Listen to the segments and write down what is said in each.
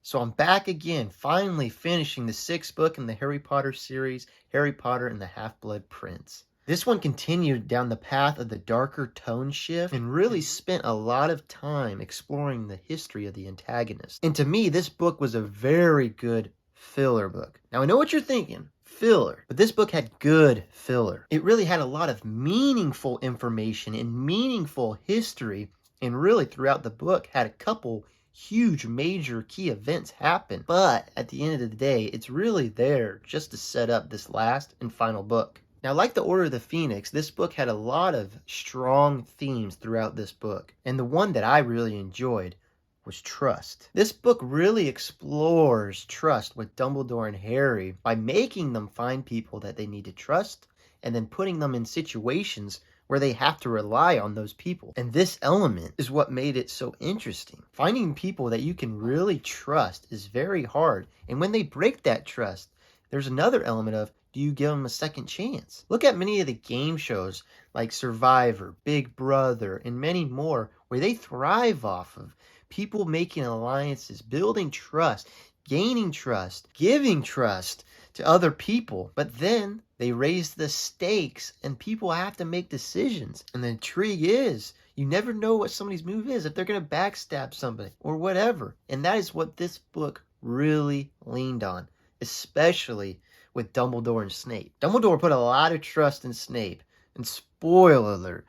So I'm back again, finally finishing the 6th book in the Harry Potter series, Harry Potter and the Half-Blood Prince. This one continued down the path of the darker tone shift and really spent a lot of time exploring the history of the antagonist. And to me, this book was a very good filler book. Now I know what you're thinking, filler, but this book had good filler. It really had a lot of meaningful information and meaningful history, and really throughout the book had a couple huge major key events happen. But at the end of the day, it's really there just to set up this last and final book. Now, like the Order of the Phoenix, this book had a lot of strong themes throughout this book. And the one that I really enjoyed was trust. This book really explores trust with Dumbledore and Harry by making them find people that they need to trust and then putting them in situations where they have to rely on those people. And this element is what made it so interesting. Finding people that you can really trust is very hard. And when they break that trust, there's another element of, do you give them a second chance? Look at many of the game shows like Survivor, Big Brother, and many more where they thrive off of people making alliances, building trust, gaining trust, giving trust to other people. But then they raise the stakes and people have to make decisions. And the intrigue is, you never know what somebody's move is, if they're going to backstab somebody or whatever. And that is what this book really leaned on, especially with Dumbledore and Snape. Dumbledore put a lot of trust in Snape. And spoiler alert,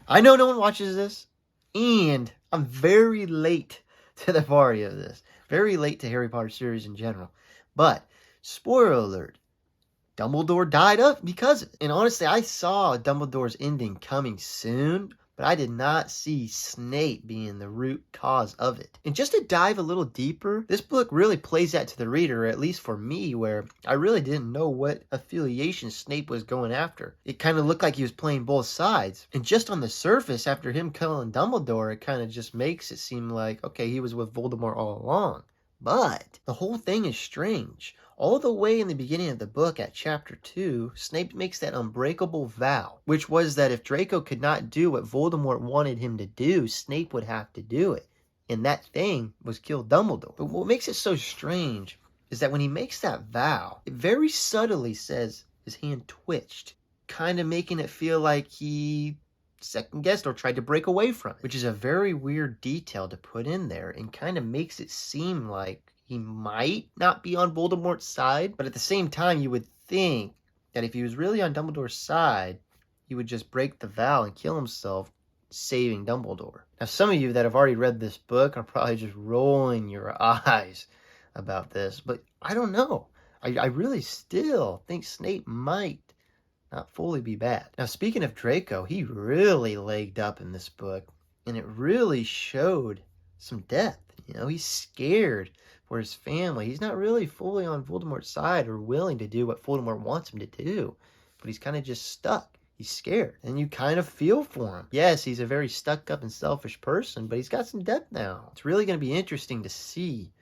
I know no one watches this, and I'm very late to the party of this. Very late to Harry Potter series in general. But, spoiler alert, Dumbledore died up because of it. And honestly, I saw Dumbledore's ending coming soon, but I did not see Snape being the root cause of it. And just to dive a little deeper, this book really plays that to the reader, at least for me, where I really didn't know what affiliation Snape was going after. It kind of looked like he was playing both sides. And just on the surface, after him killing Dumbledore, it kind of just makes it seem like, okay, he was with Voldemort all along. But the whole thing is strange. All the way in the beginning of the book at chapter 2, Snape makes that unbreakable vow, which was that if Draco could not do what Voldemort wanted him to do, Snape would have to do it. And that thing was kill Dumbledore. But what makes it so strange is that when he makes that vow, it very subtly says his hand twitched, kind of making it feel like he second-guessed or tried to break away from it, which is a very weird detail to put in there and kind of makes it seem like he might not be on Voldemort's side, but at the same time, you would think that if he was really on Dumbledore's side, he would just break the vow and kill himself, saving Dumbledore. Now, some of you that have already read this book are probably just rolling your eyes about this, but I don't know. I really still think Snape might not fully be bad. Now, speaking of Draco, he really legged up in this book, and it really showed some depth. You know, he's scared for his family. He's not really fully on Voldemort's side or willing to do what Voldemort wants him to do, but he's kind of just stuck. He's scared, and you kind of feel for him. Yes, he's a very stuck up and selfish person, but he's got some depth now. It's really going to be interesting to see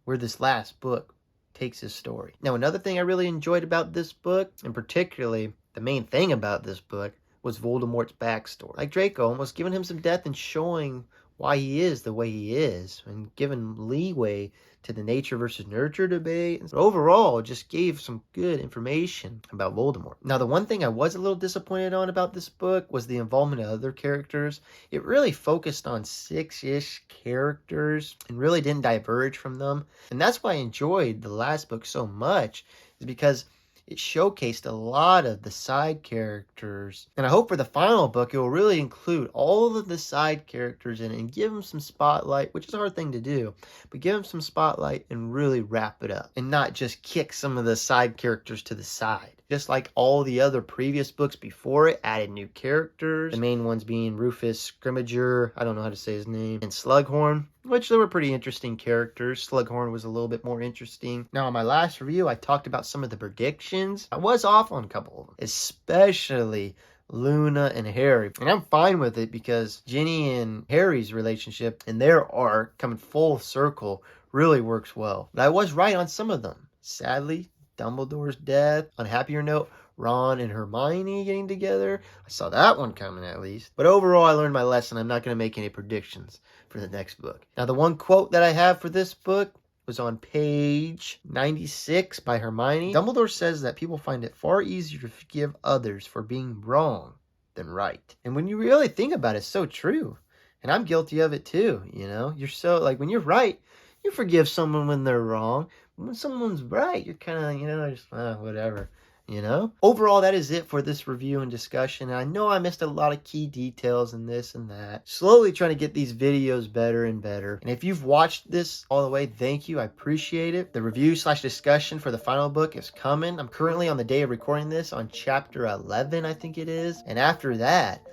where this last book takes his story. Now, another thing I really enjoyed about this book, and particularly the main thing about this book, was Voldemort's backstory. Like Draco, almost giving him some depth and showing why he is the way he is, and giving leeway to the nature versus nurture debate. But overall, just gave some good information about Voldemort. Now, the one thing I was a little disappointed on about this book was the involvement of other characters. It really focused on 6-ish characters and really didn't diverge from them. And that's why I enjoyed the last book so much, is because it showcased a lot of the side characters. And I hope for the final book, it will really include all of the side characters in it and give them some spotlight, which is a hard thing to do, but give them some spotlight and really wrap it up and not just kick some of the side characters to the side. Just like all the other previous books before it, added new characters. The main ones being Rufus Scrimmager, I don't know how to say his name, and Slughorn, which they were pretty interesting characters. Slughorn was a little bit more interesting. Now, in my last review, I talked about some of the predictions. I was off on a couple of them, especially Luna and Harry. And I'm fine with it because Ginny and Harry's relationship and their arc coming full circle really works well. But I was right on some of them. Sadly, Dumbledore's death. On a happier note, Ron and Hermione getting together. I saw that one coming at least. But overall, I learned my lesson. I'm not going to make any predictions for the next book. Now, the one quote that I have for this book was on page 96 by Hermione. Dumbledore says that people find it far easier to forgive others for being wrong than right. And when you really think about it, it's so true. And I'm guilty of it too, you know? You're so, like, when you're right, you forgive someone when they're wrong. When someone's right, you're kind of, you know, just, whatever. You know? Overall, that is it for this review and discussion. And I know I missed a lot of key details and this and that. Slowly trying to get these videos better and better. And if you've watched this all the way, thank you. I appreciate it. The review/discussion for the final book is coming. I'm currently on the day of recording this on chapter 11, I think it is. And after that,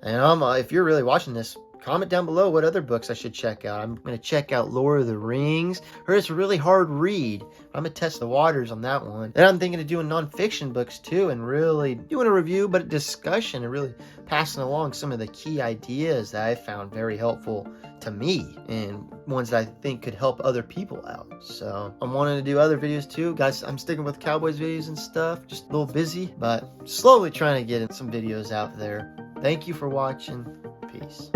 and if you're really watching this, comment down below what other books I should check out. I'm going to check out Lord of the Rings. Heard it's a really hard read. I'm going to test the waters on that one. Then I'm thinking of doing nonfiction books too, and really doing a review, but a discussion, and really passing along some of the key ideas that I found very helpful to me, and ones that I think could help other people out. So I'm wanting to do other videos too. Guys, I'm sticking with Cowboys videos and stuff. Just a little busy, but slowly trying to get some videos out there. Thank you for watching. Peace.